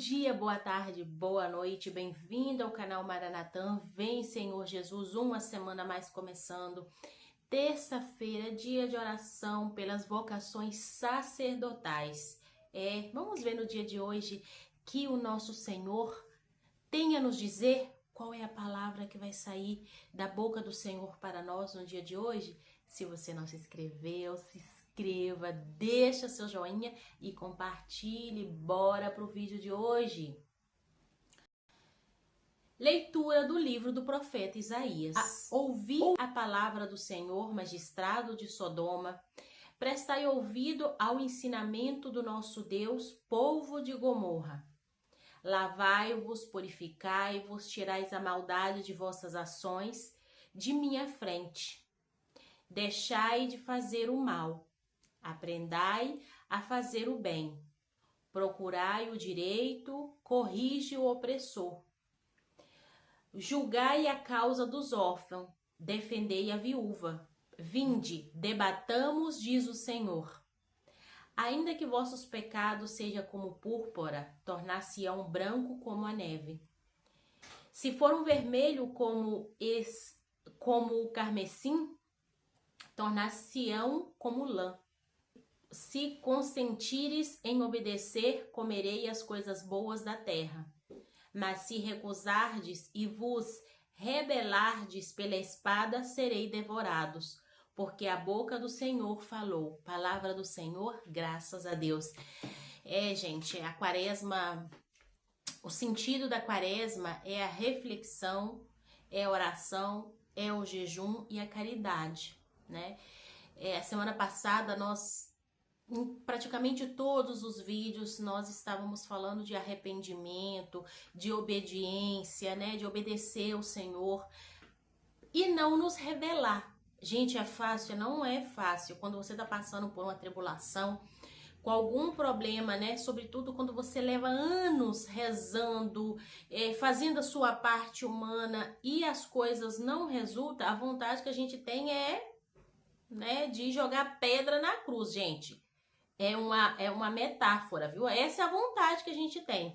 Dia, boa tarde, boa noite, bem-vindo ao canal Maranatã. Vem, Senhor Jesus, uma semana mais começando. Terça-feira, dia de oração pelas vocações sacerdotais. Vamos ver no dia de hoje que o nosso Senhor tem a nos dizer qual é a palavra que vai sair da boca do Senhor para nós no dia de hoje. Se você não se inscreveu, se inscreva, deixa seu joinha e compartilhe. Bora pro vídeo de hoje. Leitura do livro do profeta Isaías. Ouvi a palavra do Senhor, magistrado de Sodoma. Prestai ouvido ao ensinamento do nosso Deus, povo de Gomorra. Lavai-vos, purificai-vos, tirais a maldade de vossas ações de minha frente. Deixai de fazer o mal, aprendai a fazer o bem. Procurai o direito, corrige o opressor. Julgai a causa dos órfãos, defendei a viúva. Vinde, debatamos, diz o Senhor. Ainda que vossos pecados sejam como púrpura, tornar-se-ão branco como a neve. Se for um vermelho como o carmesim, tornar-se-ão como lã. Se consentires em obedecer, comerei as coisas boas da terra. Mas se recusardes e vos rebelardes pela espada, serei devorados. Porque a boca do Senhor falou. Palavra do Senhor, graças a Deus. Gente, a quaresma, o sentido da quaresma é a reflexão, é a oração, é o jejum e a caridade, né? A semana passada, em praticamente todos os vídeos, nós estávamos falando de arrependimento, de obediência, né? De obedecer ao Senhor e não nos rebelar. Gente, é fácil? Não é fácil. Quando você está passando por uma tribulação, com algum problema, né? Sobretudo quando você leva anos rezando, fazendo a sua parte humana e as coisas não resultam, a vontade que a gente tem é, né, de jogar pedra na cruz, gente. É uma metáfora, viu? Essa é a vontade que a gente tem.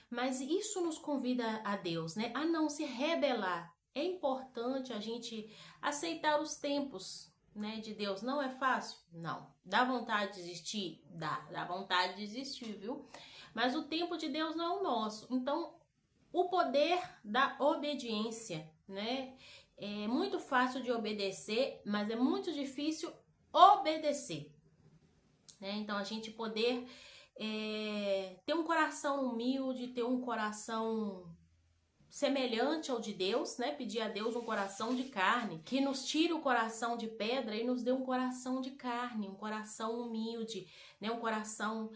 Mas isso nos convida a Deus, né? A não se rebelar. É importante a gente aceitar os tempos, né, de Deus. Não é fácil? Não. Dá vontade de desistir? Dá vontade de desistir, viu? Mas o tempo de Deus não é o nosso. Então, o poder da obediência, né? É muito fácil de obedecer, mas é muito difícil obedecer, né? Então, a gente poder ter um coração humilde, ter um coração semelhante ao de Deus, né? Pedir a Deus um coração de carne, que nos tire o coração de pedra e nos dê um coração de carne, um coração humilde, né? Um coração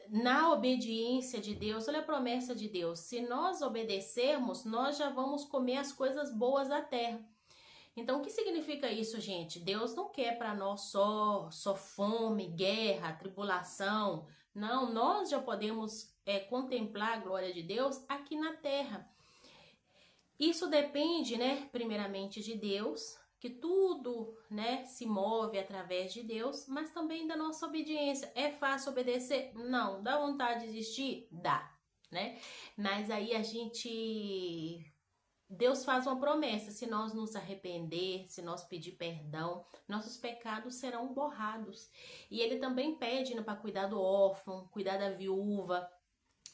na obediência de Deus. Olha a promessa de Deus: se nós obedecermos, nós já vamos comer as coisas boas da terra. Então, o que significa isso, gente? Deus não quer para nós só fome, guerra, tribulação. Não, nós já podemos contemplar a glória de Deus aqui na terra. Isso depende, né, primeiramente de Deus, que tudo, né, se move através de Deus, mas também da nossa obediência. É fácil obedecer? Não. Dá vontade de desistir? Dá, né? Mas aí Deus faz uma promessa: se nós nos arrepender, se nós pedir perdão, nossos pecados serão borrados. E Ele também pede, né, para cuidar do órfão, cuidar da viúva.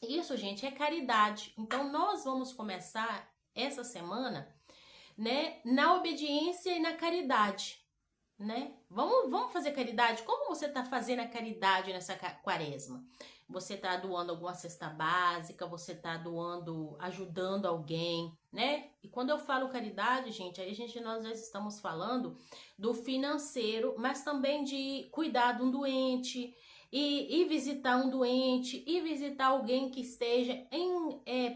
Isso, gente, é caridade. Então, nós vamos começar essa semana, né, na obediência e na caridade, né? Vamos fazer caridade? Como você tá fazendo a caridade nessa quaresma? Você tá doando alguma cesta básica, você tá ajudando alguém, né? E quando eu falo caridade, gente, nós já estamos falando do financeiro, mas também de cuidar de um doente, e visitar um doente, e visitar alguém que esteja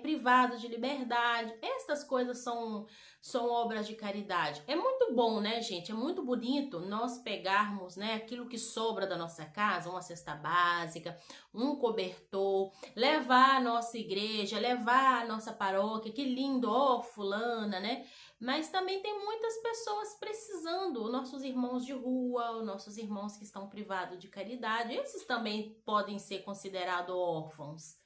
privado de liberdade. Essas coisas são obras de caridade. É muito bom, né, gente? É muito bonito nós pegarmos, né, aquilo que sobra da nossa casa, uma cesta básica, um cobertor, levar a nossa igreja, levar a nossa paróquia. Que lindo, ó, fulana, né? Mas também tem muitas pessoas precisando, nossos irmãos de rua, nossos irmãos que estão privados de caridade. Esses também podem ser considerados órfãos,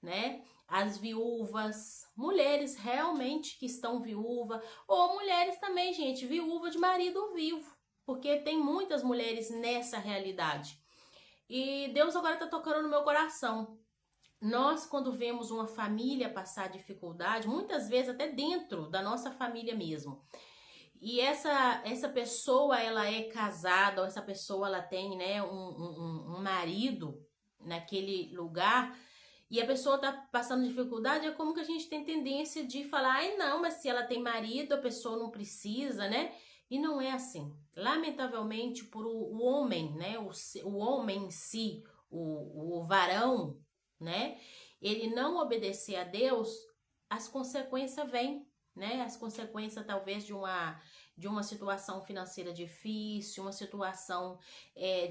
né? As viúvas, mulheres realmente que estão viúva, ou mulheres também, gente, viúva de marido vivo, porque tem muitas mulheres nessa realidade. E Deus agora tá tocando no meu coração. Nós, quando vemos uma família passar dificuldade, muitas vezes até dentro da nossa família mesmo, e essa pessoa, ela é casada, ou essa pessoa, ela tem, né, um marido naquele lugar, e a pessoa tá passando dificuldade, é como que a gente tem tendência de falar, ai não, mas se ela tem marido, a pessoa não precisa, né? E não é assim. Lamentavelmente, por o homem, né, o homem em si, o varão, né, ele não obedecer a Deus, as consequências vêm, né? As consequências talvez de uma situação financeira difícil, uma situação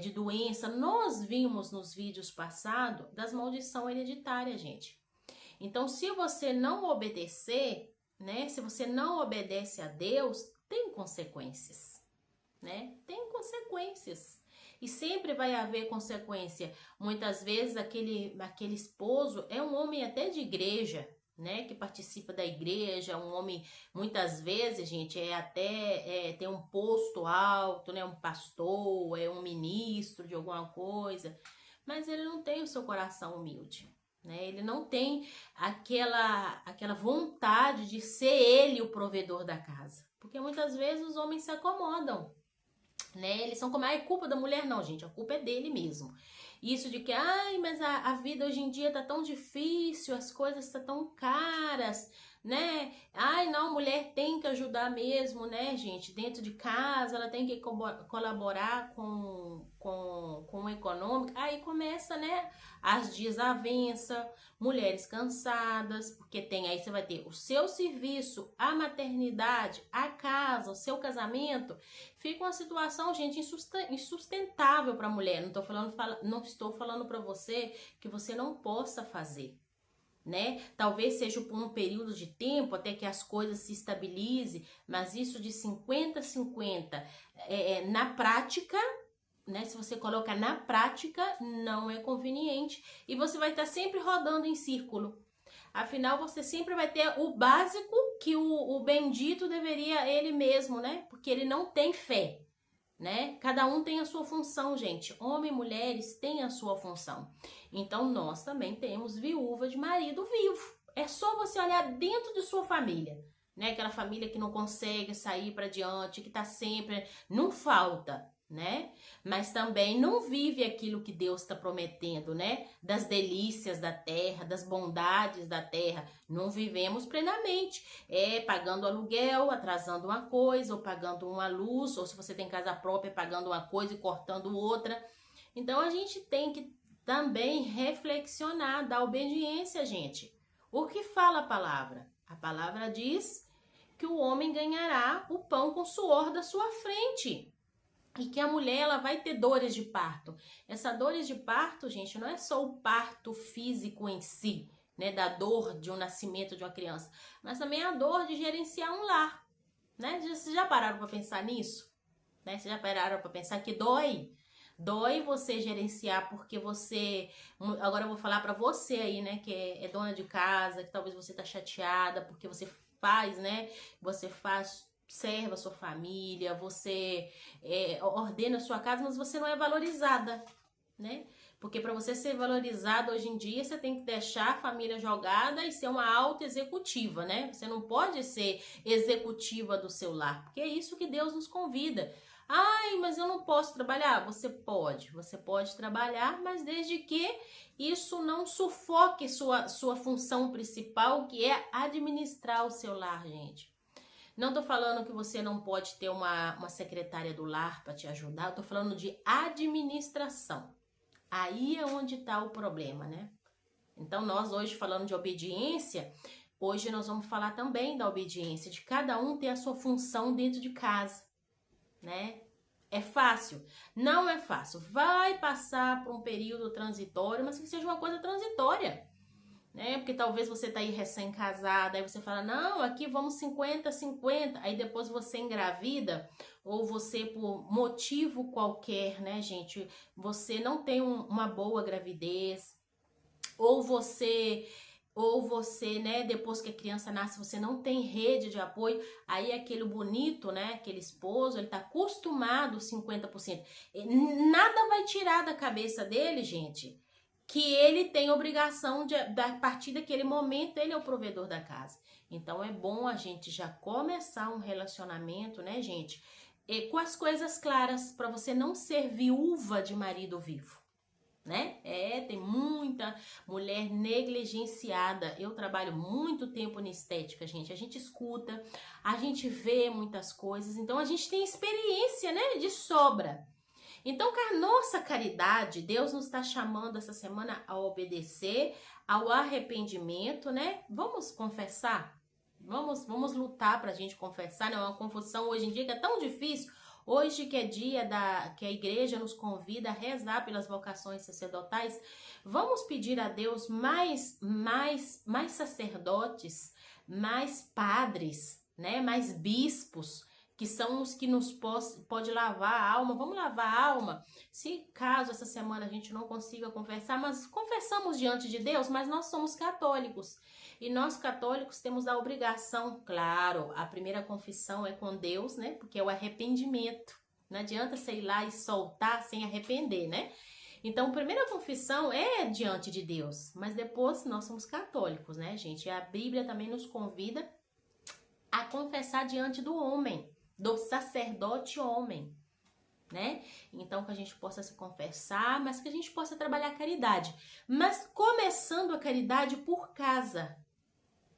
de doença. Nós vimos nos vídeos passados das maldição hereditária, gente. Então, se você não obedecer, né? Se você não obedece a Deus, tem consequências, né? Tem consequências. E sempre vai haver consequência. Muitas vezes aquele esposo é um homem até de igreja, né, que participa da igreja, um homem, muitas vezes, gente, tem um posto alto, né, um pastor, é um ministro de alguma coisa, mas ele não tem o seu coração humilde, né, ele não tem aquela vontade de ser ele o provedor da casa, porque muitas vezes os homens se acomodam, né, eles são como, é culpa da mulher, não, gente, a culpa é dele mesmo. Isso de que, ai, mas a vida hoje em dia tá tão difícil, as coisas tá tão caras, né? Ai, não, a mulher tem que ajudar mesmo, né, gente? Dentro de casa, ela tem que colaborar com o econômico. Aí começa, né, as desavenças, mulheres cansadas, porque aí você vai ter o seu serviço, a maternidade, a casa, o seu casamento. Fica uma situação, gente, insustentável para a mulher. Não estou falando para você que você não possa fazer, né? Talvez seja por um período de tempo até que as coisas se estabilizem, mas isso de 50-50 na prática, né? Se você coloca na prática, não é conveniente e você vai estar sempre rodando em círculo. Afinal, você sempre vai ter o básico que o bendito deveria ele mesmo, né? Porque ele não tem fé, né? Cada um tem a sua função, gente. Homens e mulheres têm a sua função. Então, nós também temos viúva de marido vivo. É só você olhar dentro de sua família, né? Aquela família que não consegue sair para diante, que tá sempre... Não falta, né? Mas também não vive aquilo que Deus está prometendo, né? Das delícias da terra, das bondades da terra. Não vivemos plenamente. Pagando aluguel, atrasando uma coisa, ou pagando uma luz, ou se você tem casa própria, pagando uma coisa e cortando outra. Então a gente tem que também reflexionar da obediência, gente. O que fala a palavra? A palavra diz que o homem ganhará o pão com o suor da sua frente. E que a mulher, ela vai ter dores de parto. Essa dores de parto, gente, não é só o parto físico em si, né, da dor de um nascimento de uma criança, mas também a dor de gerenciar um lar, né? Vocês já pararam para pensar nisso? Né? Vocês já pararam para pensar que dói? Dói você gerenciar, porque você... Agora eu vou falar para você aí, né, que é dona de casa, que talvez você tá chateada, porque você faz, né? Você serva a sua família, você ordena a sua casa, mas você não é valorizada, né? Porque para você ser valorizado hoje em dia, você tem que deixar a família jogada e ser uma alta executiva, né? Você não pode ser executiva do seu lar, porque é isso que Deus nos convida. Ai, mas eu não posso trabalhar. Você pode trabalhar, mas desde que isso não sufoque sua função principal, que é administrar o seu lar, gente. Não tô falando que você não pode ter uma secretária do lar para te ajudar, eu tô falando de administração. Aí é onde tá o problema, né? Então, nós hoje falando de obediência, hoje nós vamos falar também da obediência, de cada um ter a sua função dentro de casa, né? É fácil? Não é fácil. Vai passar por um período transitório, mas que seja uma coisa transitória, né? Porque talvez você tá aí recém-casada, aí você fala, não, aqui vamos 50-50, aí depois você engravida, ou você por motivo qualquer, né, gente, você não tem uma boa gravidez, ou você, né, depois que a criança nasce, você não tem rede de apoio, aí aquele bonito, né, aquele esposo, ele tá acostumado 50%. Nada vai tirar da cabeça dele, gente, que ele tem obrigação de, a partir daquele momento, ele é o provedor da casa. Então é bom a gente já começar um relacionamento, né, gente, com as coisas claras, para você não ser viúva de marido vivo. Né? Tem muita mulher negligenciada. Eu trabalho muito tempo na estética, gente. A gente escuta, a gente vê muitas coisas, então a gente tem experiência, né, de sobra. Então, com a nossa caridade, Deus nos está chamando essa semana a obedecer, ao arrependimento, né? Vamos confessar? Vamos lutar pra gente confessar, né? Uma confissão hoje em dia que é tão difícil. Hoje que é dia que a igreja nos convida a rezar pelas vocações sacerdotais, vamos pedir a Deus mais sacerdotes, mais padres, né? Mais bispos, que são os que nos pode lavar a alma. Vamos lavar a alma. Se caso essa semana a gente não consiga confessar, mas confessamos diante de Deus, mas nós somos católicos. E nós católicos temos a obrigação, claro, a primeira confissão é com Deus, né? Porque é o arrependimento. Não adianta você ir lá e soltar sem arrepender, né? Então, a primeira confissão é diante de Deus, mas depois nós somos católicos, né, gente? E a Bíblia também nos convida a confessar diante do homem, do sacerdote homem, né? Então, que a gente possa se confessar, mas que a gente possa trabalhar a caridade. Mas começando a caridade por casa,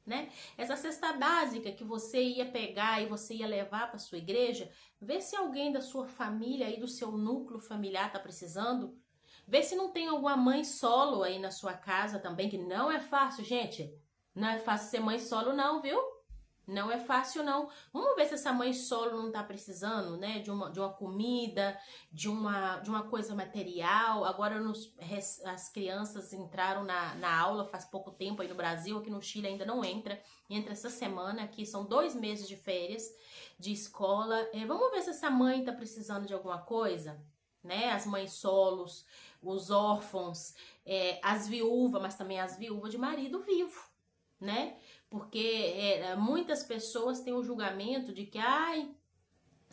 né? Essa cesta básica que você ia pegar e você ia levar para sua igreja, vê se alguém da sua família aí, do seu núcleo familiar tá precisando. Vê se não tem alguma mãe solo aí na sua casa também, que não é fácil, gente. Não é fácil ser mãe solo não, viu? Não é fácil, não. Vamos ver se essa mãe solo não tá precisando, né? De uma comida, de uma coisa material. Agora as crianças entraram na aula faz pouco tempo aí no Brasil, aqui no Chile ainda não entra. Entra essa semana, aqui são 2 meses de férias de escola. Vamos ver se essa mãe tá precisando de alguma coisa, né? As mães solos, os órfãos, as viúvas, mas também as viúvas de marido vivo, né? Porque muitas pessoas têm o julgamento de que,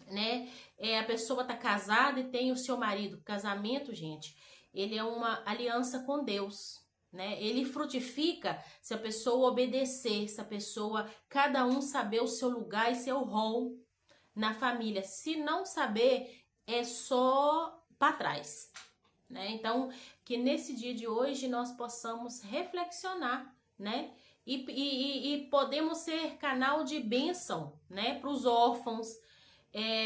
né, a pessoa tá casada e tem o seu marido. Casamento, gente, ele é uma aliança com Deus, né? Ele frutifica se a pessoa obedecer, se a pessoa, cada um saber o seu lugar e seu rol na família. Se não saber, é só para trás, né? Então, que nesse dia de hoje nós possamos reflexionar, né? E podemos ser canal de bênção, né, para os órfãos,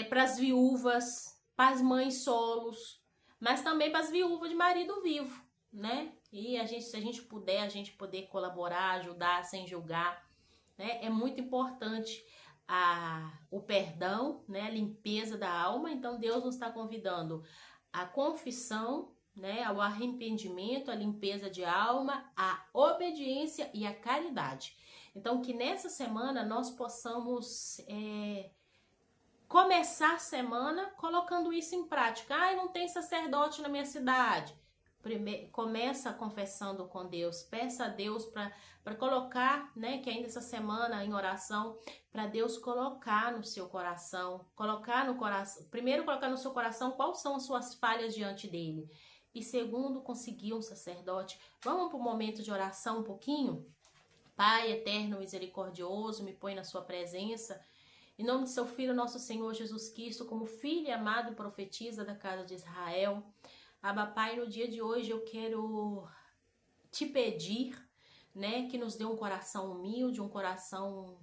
para as viúvas, para as mães solos, mas também para as viúvas de marido vivo, né? E se a gente puder, poder colaborar, ajudar sem julgar, né? É muito importante o perdão, né, a limpeza da alma. Então Deus nos está convidando à confissão, né, ao arrependimento, à limpeza de alma, à obediência e à caridade. Então, que nessa semana nós possamos começar a semana colocando isso em prática. Não tem sacerdote na minha cidade. Começa confessando com Deus, peça a Deus para colocar, né, que ainda essa semana em oração, para Deus colocar no seu coração, primeiro colocar no seu coração quais são as suas falhas diante dele. E segundo, conseguir um sacerdote. Vamos para o momento de oração um pouquinho? Pai eterno, misericordioso, me põe na sua presença. Em nome de seu Filho, nosso Senhor Jesus Cristo, como filho e amado profetisa da casa de Israel. Abba, Pai, no dia de hoje eu quero te pedir, né, que nos dê um coração humilde, um coração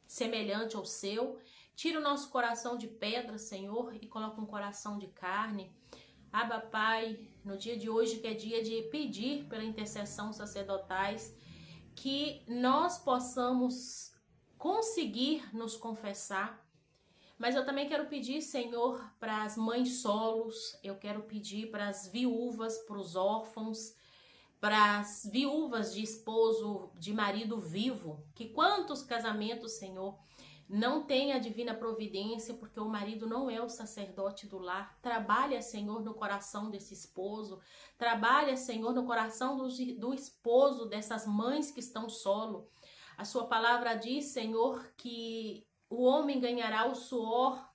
semelhante ao seu. Tira o nosso coração de pedra, Senhor, e coloca um coração de carne. Abba, Pai, no dia de hoje, que é dia de pedir pela intercessão sacerdotais, que nós possamos conseguir nos confessar. Mas eu também quero pedir, Senhor, para as mães solos, eu quero pedir para as viúvas, para os órfãos, para as viúvas de esposo, de marido vivo, que quantos casamentos, Senhor, não tem a divina providência, porque o marido não é o sacerdote do lar. Trabalha, Senhor, no coração desse esposo. Trabalha, Senhor, no coração do esposo, dessas mães que estão solo. A sua palavra diz, Senhor, que o homem ganhará o suor,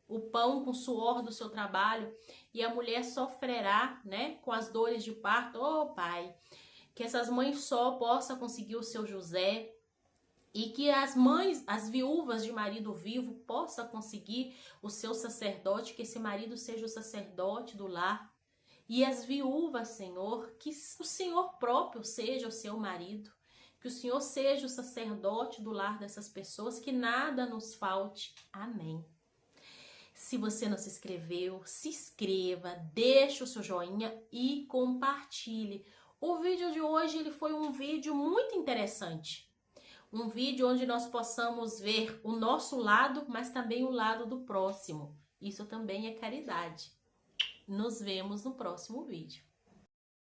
o pão com o suor do seu trabalho, e a mulher sofrerá, né, com as dores de parto. Oh, Pai, que essas mães só possam conseguir o seu José, e que as mães, as viúvas de marido vivo possam conseguir o seu sacerdote, que esse marido seja o sacerdote do lar. E as viúvas, Senhor, que o Senhor próprio seja o seu marido. Que o Senhor seja o sacerdote do lar dessas pessoas, que nada nos falte. Amém. Se você não se inscreveu, se inscreva, deixe o seu joinha e compartilhe. O vídeo de hoje ele foi um vídeo muito interessante. Um vídeo onde nós possamos ver o nosso lado, mas também o lado do próximo. Isso também é caridade. Nos vemos no próximo vídeo.